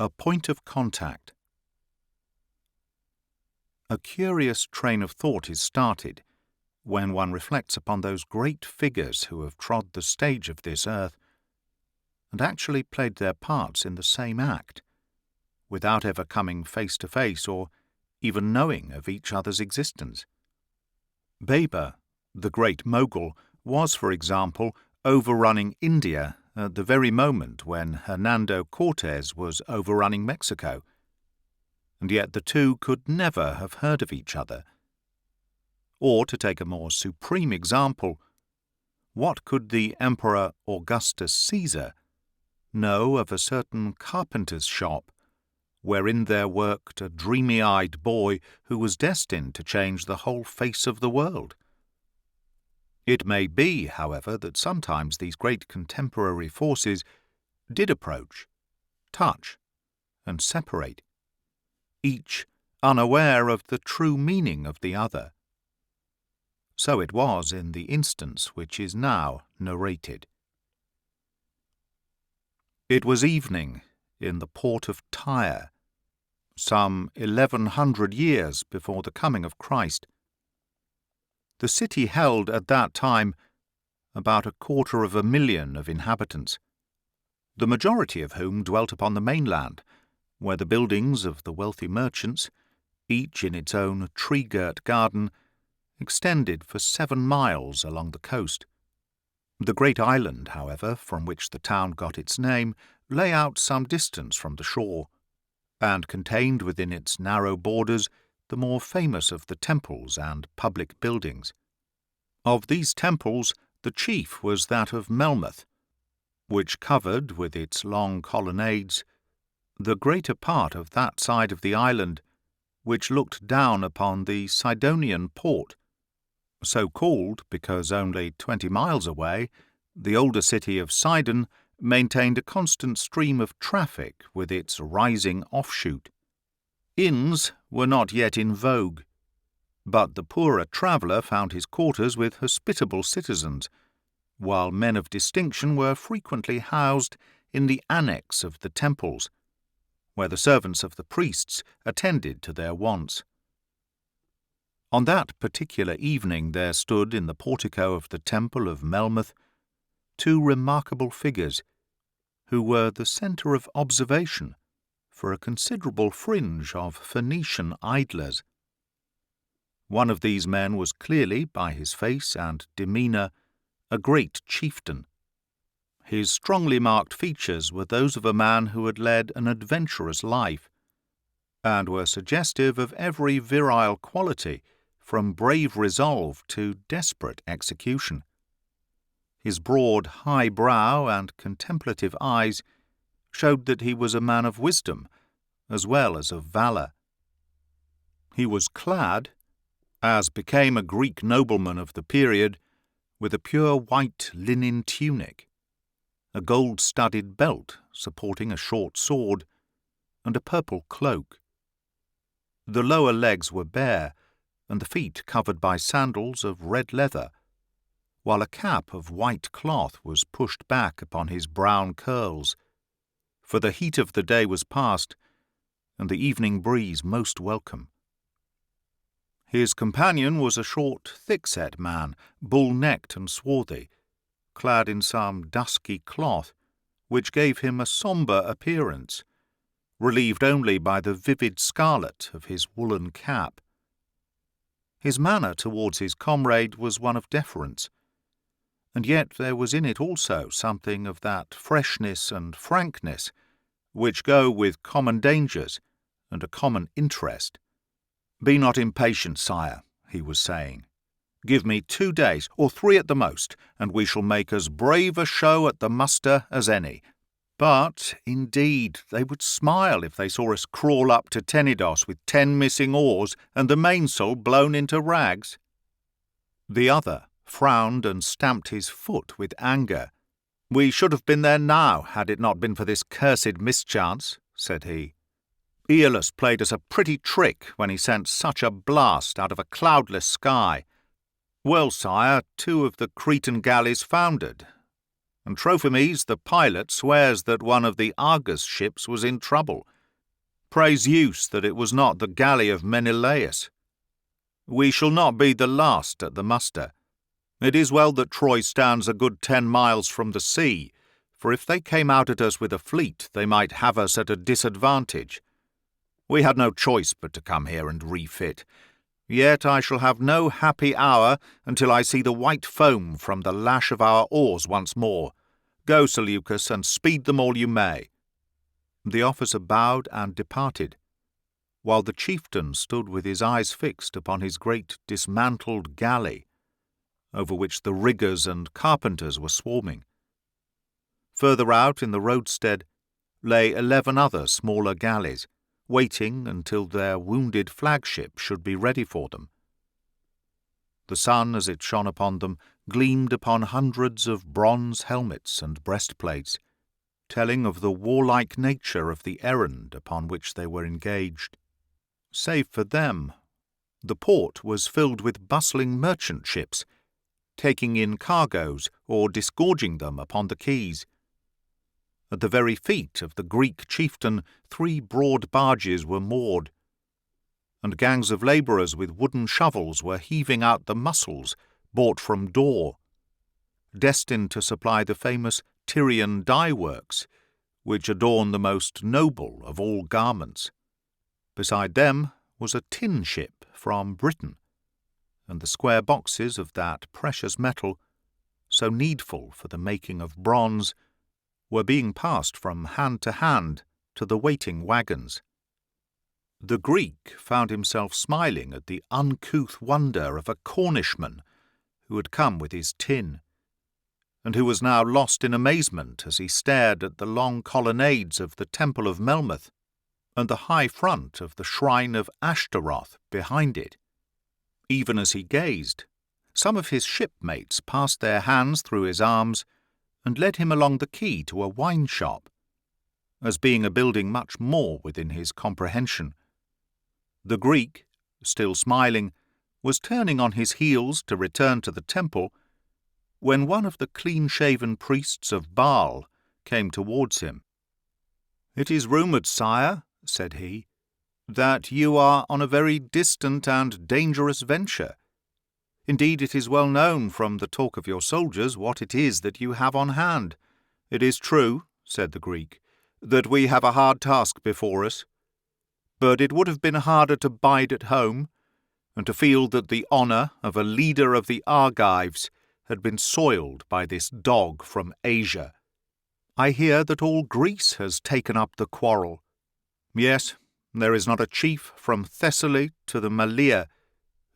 A point of contact. A curious train of thought is started when one reflects upon those great figures who have trod the stage of this earth and actually played their parts in the same act, without ever coming face to face or even knowing of each other's existence. Baber, the great mogul, was, for example, overrunning India at the very moment when Hernando Cortes was overrunning Mexico, and yet the two could never have heard of each other. Or, to take a more supreme example, what could the Emperor Augustus Caesar know of a certain carpenter's shop wherein there worked a dreamy-eyed boy who was destined to change the whole face of the world? It may be, however, that sometimes these great contemporary forces did approach, touch, and separate, each unaware of the true meaning of the other. So it was in the instance which is now narrated. It was evening in the port of Tyre, some 1100 years before the coming of Christ. The city held at that time about 250,000 of inhabitants, the majority of whom dwelt upon the mainland, where the buildings of the wealthy merchants, each in its own tree-girt garden, extended for 7 miles along the coast. The great island, however, from which the town got its name, lay out some distance from the shore, and contained within its narrow borders the more famous of the temples and public buildings. Of these temples, the chief was that of Melmoth, which covered, with its long colonnades, the greater part of that side of the island which looked down upon the Sidonian port, so called because only 20 miles away the older city of Sidon maintained a constant stream of traffic with its rising offshoot. Inns were not yet in vogue, but the poorer traveller found his quarters with hospitable citizens, while men of distinction were frequently housed in the annex of the temples, where the servants of the priests attended to their wants. On that particular evening there stood in the portico of the temple of Melmoth 2 remarkable figures, who were the centre of observation for a considerable fringe of Phoenician idlers. One of these men was clearly, by his face and demeanour, a great chieftain. His strongly marked features were those of a man who had led an adventurous life, and were suggestive of every virile quality, from brave resolve to desperate execution. His broad, high brow and contemplative eyes showed that he was a man of wisdom as well as of valour. He was clad, as became a Greek nobleman of the period, with a pure white linen tunic, a gold-studded belt supporting a short sword, and a purple cloak. The lower legs were bare, and the feet covered by sandals of red leather, while a cap of white cloth was pushed back upon his brown curls, for the heat of the day was past, and the evening breeze most welcome. His companion was a short, thick-set man, bull-necked and swarthy, clad in some dusky cloth, which gave him a sombre appearance, relieved only by the vivid scarlet of his woollen cap. His manner towards his comrade was one of deference, and yet there was in it also something of that freshness and frankness which go with common dangers and a common interest. "Be not impatient, sire," he was saying. "Give me 2 days, or 3 at the most, and we shall make as brave a show at the muster as any. But, indeed, they would smile if they saw us crawl up to Tenedos with 10 missing oars and the mainsail blown into rags." The other frowned and stamped his foot with anger. "We should have been there now, had it not been for this cursed mischance," said he. "Aeolus played us a pretty trick when he sent such a blast out of a cloudless sky. Well, sire, 2 of the Cretan galleys foundered, and Trophimus the pilot swears that one of the Argus ships was in trouble. Praise Zeus that it was not the galley of Menelaus. We shall not be the last at the muster. It is well that Troy stands a good 10 miles from the sea, for if they came out at us with a fleet, they might have us at a disadvantage. We had no choice but to come here and refit. Yet I shall have no happy hour until I see the white foam from the lash of our oars once more. Go, Seleucus, and speed them all you may." The officer bowed and departed, while the chieftain stood with his eyes fixed upon his great dismantled galley, over which the riggers and carpenters were swarming. Further out in the roadstead lay 11 other smaller galleys, waiting until their wounded flagship should be ready for them. The sun, as it shone upon them, gleamed upon hundreds of bronze helmets and breastplates, telling of the warlike nature of the errand upon which they were engaged. Save for them, the port was filled with bustling merchant ships, taking in cargoes or disgorging them upon the quays. At the very feet of the Greek chieftain 3 broad barges were moored, and gangs of labourers with wooden shovels were heaving out the mussels bought from Doyle, destined to supply the famous Tyrian dye works, which adorn the most noble of all garments. Beside them was a tin ship from Britain, and the square boxes of that precious metal, so needful for the making of bronze, were being passed from hand to the waiting wagons. The Greek found himself smiling at the uncouth wonder of a Cornishman who had come with his tin, and who was now lost in amazement as he stared at the long colonnades of the Temple of Melmoth and the high front of the shrine of Ashtaroth behind it. Even as he gazed, some of his shipmates passed their hands through his arms and led him along the quay to a wine shop, as being a building much more within his comprehension. The Greek, still smiling, was turning on his heels to return to the temple, when one of the clean-shaven priests of Baal came towards him. "It is rumoured, sire," said he, "that you are on a very distant and dangerous venture. Indeed, it is well known from the talk of your soldiers what it is that you have on hand. It is true," said the Greek, "that we have a hard task before us. But it would have been harder to bide at home, and to feel that the honour of a leader of the Argives had been soiled by this dog from Asia. I hear that all Greece has taken up the quarrel. Yes, there is not a chief from Thessaly to the Malea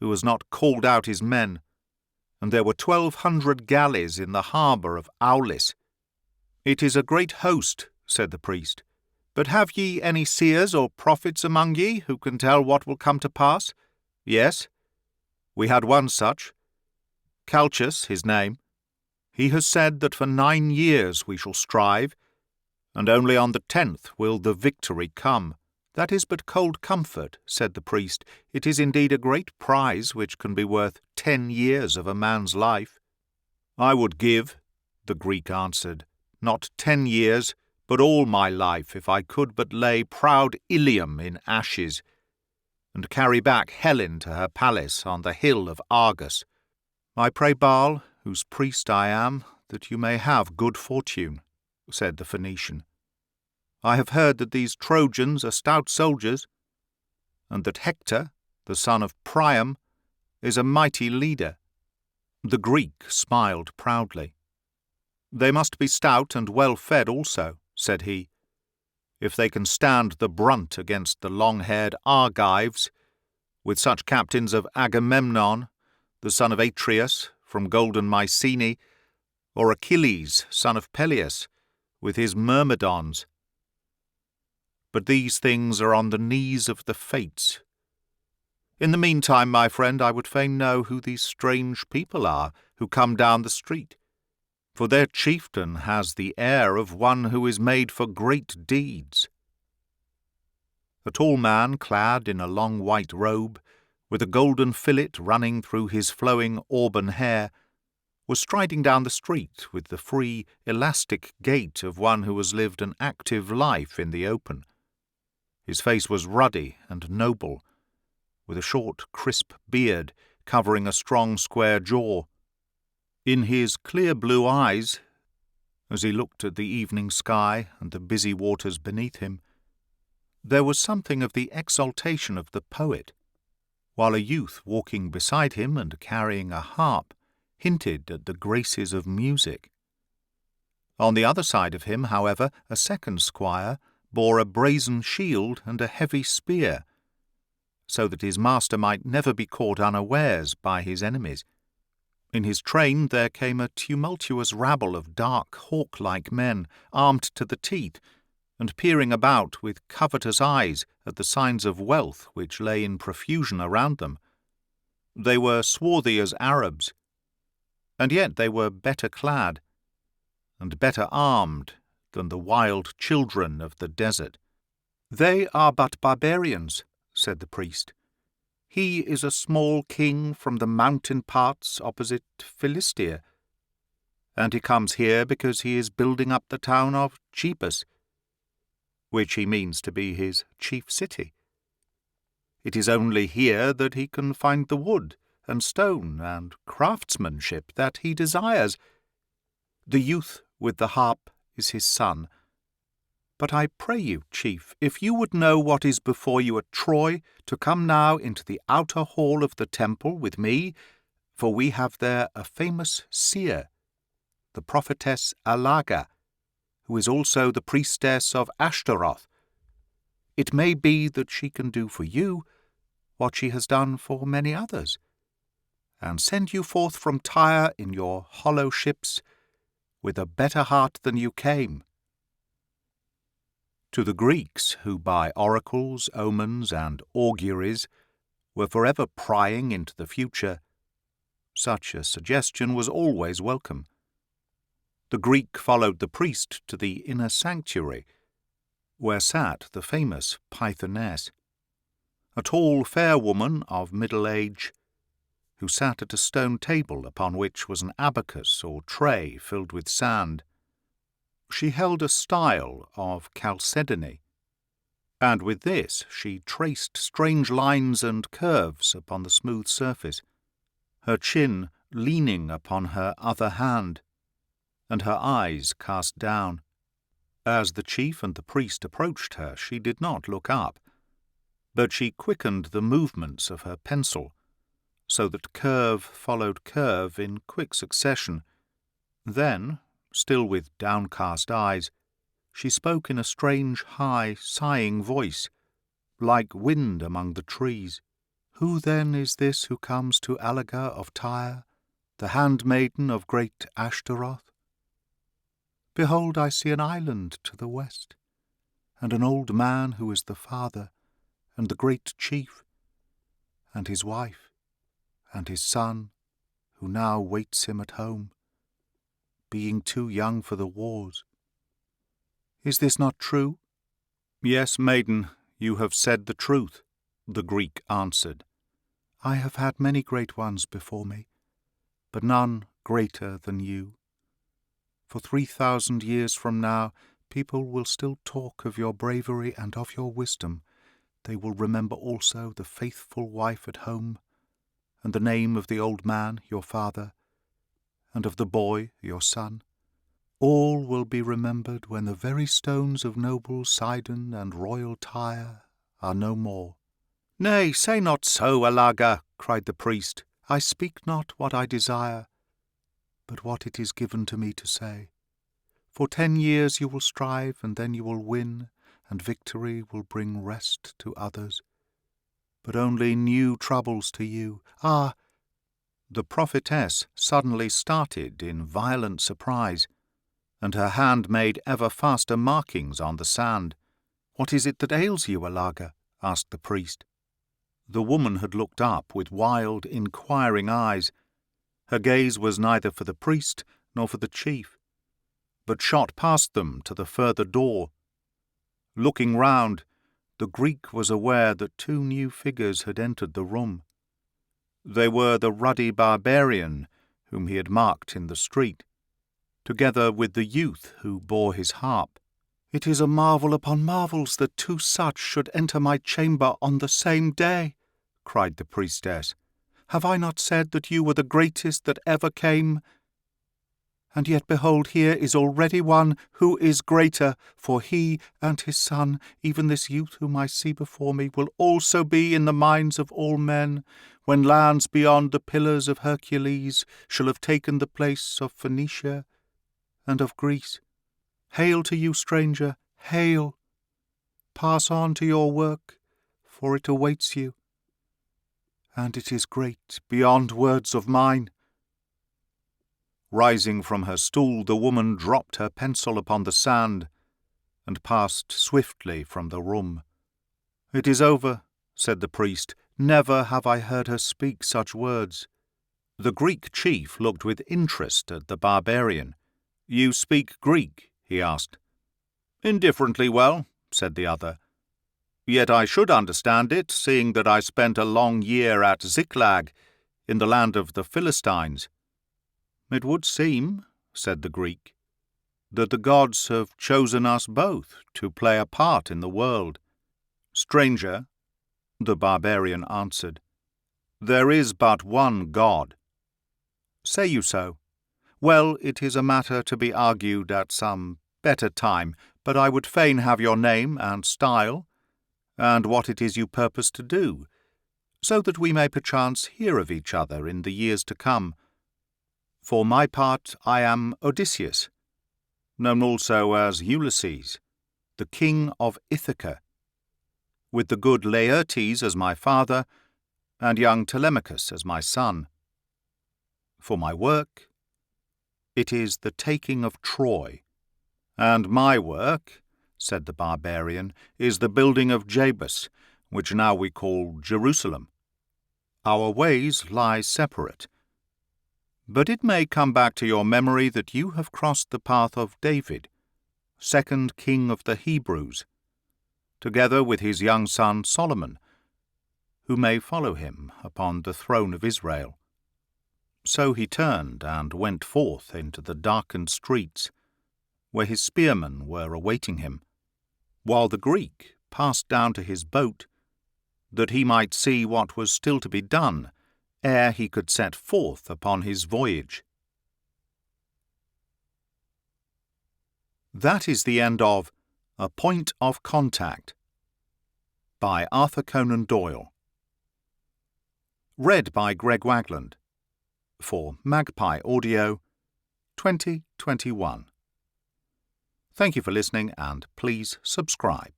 who has not called out his men, and there were 1,200 galleys in the harbour of Aulis." "It is a great host," said the priest. "But have ye any seers or prophets among ye who can tell what will come to pass?" "Yes, we had one such, Calchas his name. He has said that for 9 years we shall strive, and only on the 10th will the victory come." "That is but cold comfort," said the priest. "It is indeed a great prize which can be worth 10 years of a man's life." "I would give," the Greek answered, "not 10 years, but all my life, if I could but lay proud Ilium in ashes, and carry back Helen to her palace on the hill of Argus. I pray Baal, whose priest I am, that you may have good fortune," said the Phoenician. "I have heard that these Trojans are stout soldiers, and that Hector, the son of Priam, is a mighty leader." The Greek smiled proudly. "They must be stout and well-fed also," said he, "if they can stand the brunt against the long-haired Argives, with such captains of Agamemnon, the son of Atreus, from golden Mycenae, or Achilles, son of Peleus, with his Myrmidons. But these things are on the knees of the fates. In the meantime, my friend, I would fain know who these strange people are who come down the street, for their chieftain has the air of one who is made for great deeds." A tall man, clad in a long white robe, with a golden fillet running through his flowing auburn hair, was striding down the street with the free, elastic gait of one who has lived an active life in the open. His face was ruddy and noble, with a short, crisp beard covering a strong, square jaw. In his clear blue eyes, as he looked at the evening sky and the busy waters beneath him, there was something of the exaltation of the poet, while a youth walking beside him and carrying a harp hinted at the graces of music. On the other side of him, however, a second squire bore a brazen shield and a heavy spear, so that his master might never be caught unawares by his enemies. In his train there came a tumultuous rabble of dark, hawk-like men, armed to the teeth, and peering about with covetous eyes at the signs of wealth which lay in profusion around them. They were swarthy as Arabs, and yet they were better clad, and better armed than the wild children of the desert. "They are but barbarians," said the priest. "He is a small king from the mountain parts opposite Philistia, and he comes here because he is building up the town of Jebus, which he means to be his chief city. It is only here that he can find the wood and stone and craftsmanship that he desires. The youth with the harp is his son. But I pray you, chief, if you would know what is before you at Troy, to come now into the outer hall of the temple with me, for we have there a famous seer, the prophetess Alaga, who is also the priestess of Ashtaroth. It may be that she can do for you what she has done for many others, and send you forth from Tyre in your hollow ships with a better heart than you came." To the Greeks, who by oracles, omens, and auguries were forever prying into the future, such a suggestion was always welcome. The Greek followed the priest to the inner sanctuary, where sat the famous Pythoness, a tall, fair woman of middle age, who sat at a stone table upon which was an abacus or tray filled with sand. She held a style of chalcedony, and with this she traced strange lines and curves upon the smooth surface, her chin leaning upon her other hand, and her eyes cast down. As the chief and the priest approached her, she did not look up, but she quickened the movements of her pencil, so that curve followed curve in quick succession. Then, still with downcast eyes, she spoke in a strange, high, sighing voice, like wind among the trees. "Who then is this who comes to Alaga of Tyre, the handmaiden of great Ashtaroth? Behold, I see an island to the west, and an old man who is the father, and the great chief, and his wife, and his son, who now waits him at home, being too young for the wars. Is this not true?" "Yes, maiden, you have said the truth," the Greek answered. "I have had many great ones before me, but none greater than you. For 3,000 years from now, people will still talk of your bravery and of your wisdom. They will remember also the faithful wife at home, and the name of the old man, your father, and of the boy, your son. All will be remembered when the very stones of noble Sidon and royal Tyre are no more." "Nay, say not so, Alaga," cried the priest. "I speak not what I desire, but what it is given to me to say. For 10 years you will strive, and then you will win, and victory will bring rest to others, but only new troubles to you. Ah!" The prophetess suddenly started in violent surprise, and her hand made ever faster markings on the sand. "What is it that ails you, Alaga?" asked the priest. The woman had looked up with wild, inquiring eyes. Her gaze was neither for the priest nor for the chief, but shot past them to the further door. Looking round, the Greek was aware that 2 new figures had entered the room. They were the ruddy barbarian whom he had marked in the street, together with the youth who bore his harp. "It is a marvel upon marvels that two such should enter my chamber on the same day," cried the priestess. "Have I not said that you were the greatest that ever came? And yet behold, here is already one who is greater, for he and his son, even this youth whom I see before me, will also be in the minds of all men, when lands beyond the pillars of Hercules shall have taken the place of Phoenicia and of Greece. Hail to you, stranger, hail! Pass on to your work, for it awaits you, and it is great beyond words of mine." Rising from her stool, the woman dropped her pencil upon the sand and passed swiftly from the room. "It is over," said the priest. "Never have I heard her speak such words." The Greek chief looked with interest at the barbarian. "You speak Greek?" he asked. "Indifferently well," said the other. "Yet I should understand it, seeing that I spent a long year at Ziklag, in the land of the Philistines." "It would seem," said the Greek, "that the gods have chosen us both to play a part in the world." "Stranger," the barbarian answered, "there is but one God." "Say you so? Well, it is a matter to be argued at some better time, but I would fain have your name and style, and what it is you purpose to do, so that we may perchance hear of each other in the years to come. For my part, I am Odysseus, known also as Ulysses, the king of Ithaca, with the good Laertes as my father, and young Telemachus as my son. For my work, it is the taking of Troy, and my work, said the barbarian, is the building of Jebus, which now we call Jerusalem. Our ways lie separate, but it may come back to your memory that you have crossed the path of David, second king of the Hebrews, together with his young son Solomon, who may follow him upon the throne of Israel. So he turned and went forth into the darkened streets, where his spearmen were awaiting him, while the Greek passed down to his boat, that he might see what was still to be done ere he could set forth upon his voyage. That is the end of A Point of Contact by Arthur Conan Doyle. Read by Greg Wagland for Magpie Audio 2021. Thank you for listening, and please subscribe.